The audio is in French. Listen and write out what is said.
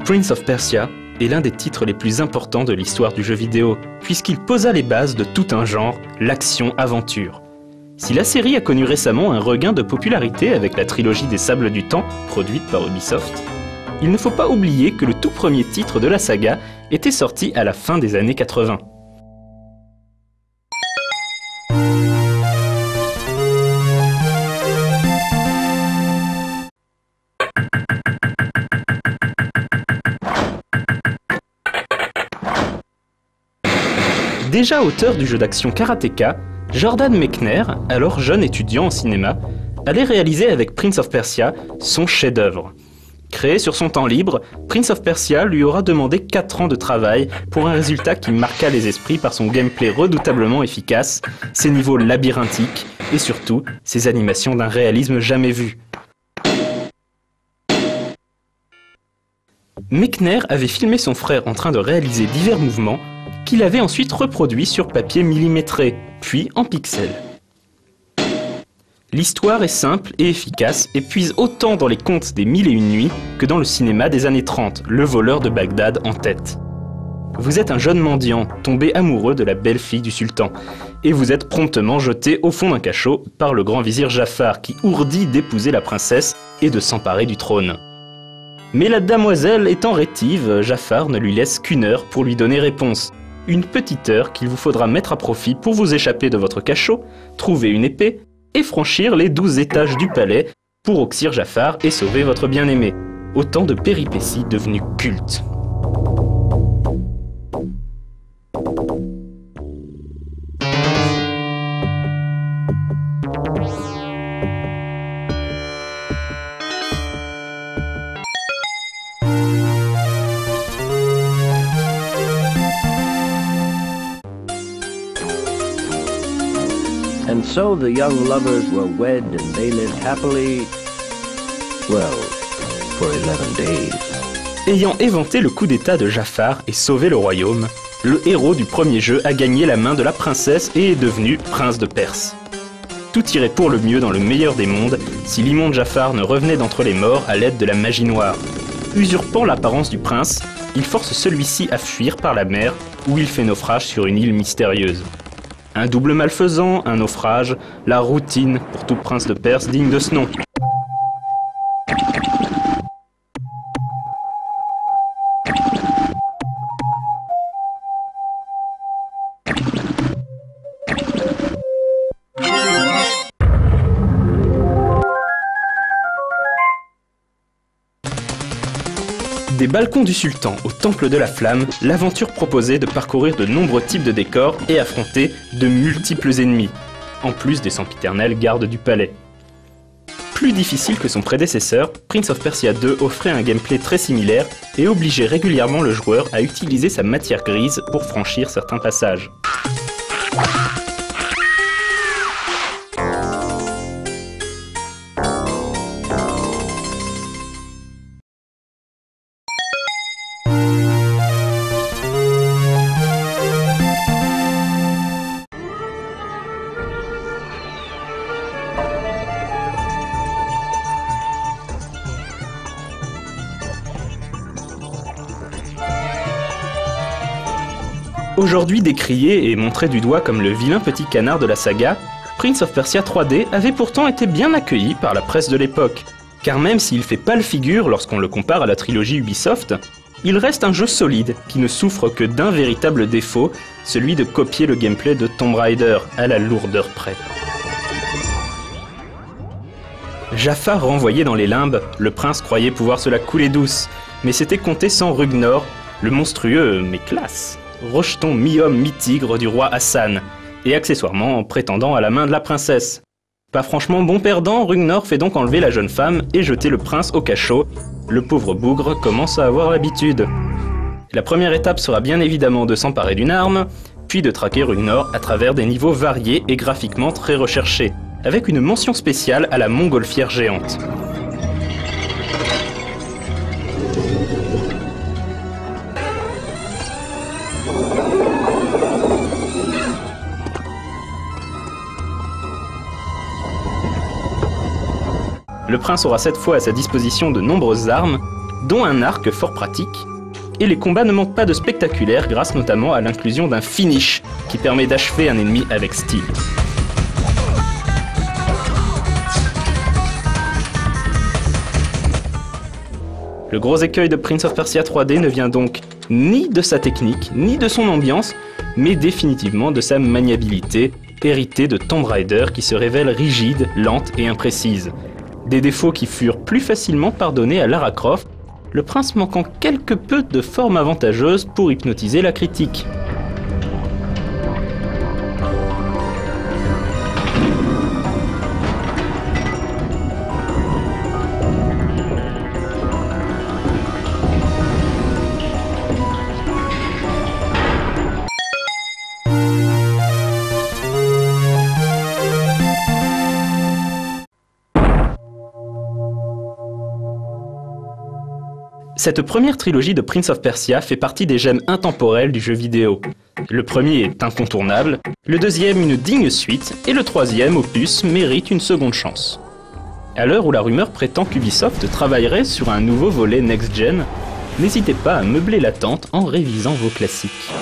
Prince of Persia est l'un des titres les plus importants de l'histoire du jeu vidéo, puisqu'il posa les bases de tout un genre, l'action-aventure. Si la série a connu récemment un regain de popularité avec la trilogie des Sables du Temps, produite par Ubisoft, il ne faut pas oublier que le tout premier titre de la saga était sorti à la fin des années 80. Déjà auteur du jeu d'action Karateka, Jordan Mechner, alors jeune étudiant en cinéma, allait réaliser avec Prince of Persia son chef-d'œuvre. Créé sur son temps libre, Prince of Persia lui aura demandé 4 ans de travail pour un résultat qui marqua les esprits par son gameplay redoutablement efficace, ses niveaux labyrinthiques et surtout ses animations d'un réalisme jamais vu. Mechner avait filmé son frère en train de réaliser divers mouvements qu'il avait ensuite reproduits sur papier millimétré, puis en pixels. L'histoire est simple et efficace et puise autant dans les contes des Mille et Une Nuits que dans le cinéma des années 30, Le voleur de Bagdad en tête. Vous êtes un jeune mendiant tombé amoureux de la belle-fille du sultan, et vous êtes promptement jeté au fond d'un cachot par le grand vizir Jafar qui ourdit d'épouser la princesse et de s'emparer du trône. Mais la damoiselle étant rétive, Jafar ne lui laisse qu'une heure pour lui donner réponse. Une petite heure qu'il vous faudra mettre à profit pour vous échapper de votre cachot, trouver une épée et franchir les 12 étages du palais pour oxyre Jafar et sauver votre bien-aimé. Autant de péripéties devenues cultes. And so the young lovers were wed and they lived happily, well, for 11 days. Ayant éventé le coup d'état de Jafar et sauvé le royaume, le héros du premier jeu a gagné la main de la princesse et est devenu prince de Perse. Tout irait pour le mieux dans le meilleur des mondes si l'immonde Jafar ne revenait d'entre les morts à l'aide de la magie noire. Usurpant l'apparence du prince, il force celui-ci à fuir par la mer où il fait naufrage sur une île mystérieuse. Un double malfaisant, un naufrage, la routine pour tout prince de Perse digne de ce nom. Des balcons du sultan au temple de la flamme, l'aventure proposait de parcourir de nombreux types de décors et affronter de multiples ennemis, en plus des sempiternels gardes du palais. Plus difficile que son prédécesseur, Prince of Persia 2 offrait un gameplay très similaire et obligeait régulièrement le joueur à utiliser sa matière grise pour franchir certains passages. Aujourd'hui décrié et montré du doigt comme le vilain petit canard de la saga, Prince of Persia 3D avait pourtant été bien accueilli par la presse de l'époque. Car même s'il fait pâle figure lorsqu'on le compare à la trilogie Ubisoft, il reste un jeu solide qui ne souffre que d'un véritable défaut, celui de copier le gameplay de Tomb Raider à la lourdeur près. Jafar renvoyé dans les limbes, le prince croyait pouvoir se la couler douce, mais c'était compté sans Rughnor, le monstrueux mais classe rejeton mi-homme mi-tigre du roi Hassan, et accessoirement prétendant à la main de la princesse. Pas franchement bon perdant, Rughnor fait donc enlever la jeune femme et jeter le prince au cachot. Le pauvre bougre commence à avoir l'habitude. La première étape sera bien évidemment de s'emparer d'une arme, puis de traquer Rughnor à travers des niveaux variés et graphiquement très recherchés, avec une mention spéciale à la montgolfière géante. Le prince aura cette fois à sa disposition de nombreuses armes, dont un arc fort pratique, et les combats ne manquent pas de spectaculaire grâce notamment à l'inclusion d'un finish qui permet d'achever un ennemi avec style. Le gros écueil de Prince of Persia 3D ne vient donc ni de sa technique, ni de son ambiance, mais définitivement de sa maniabilité, héritée de Tomb Raider qui se révèle rigide, lente et imprécise. Des défauts qui furent plus facilement pardonnés à Lara Croft, le prince manquant quelque peu de forme avantageuse pour hypnotiser la critique. Cette première trilogie de Prince of Persia fait partie des gemmes intemporelles du jeu vidéo. Le premier est incontournable, le deuxième une digne suite, et le troisième opus mérite une seconde chance. À l'heure où la rumeur prétend qu'Ubisoft travaillerait sur un nouveau volet next-gen, n'hésitez pas à meubler l'attente en révisant vos classiques.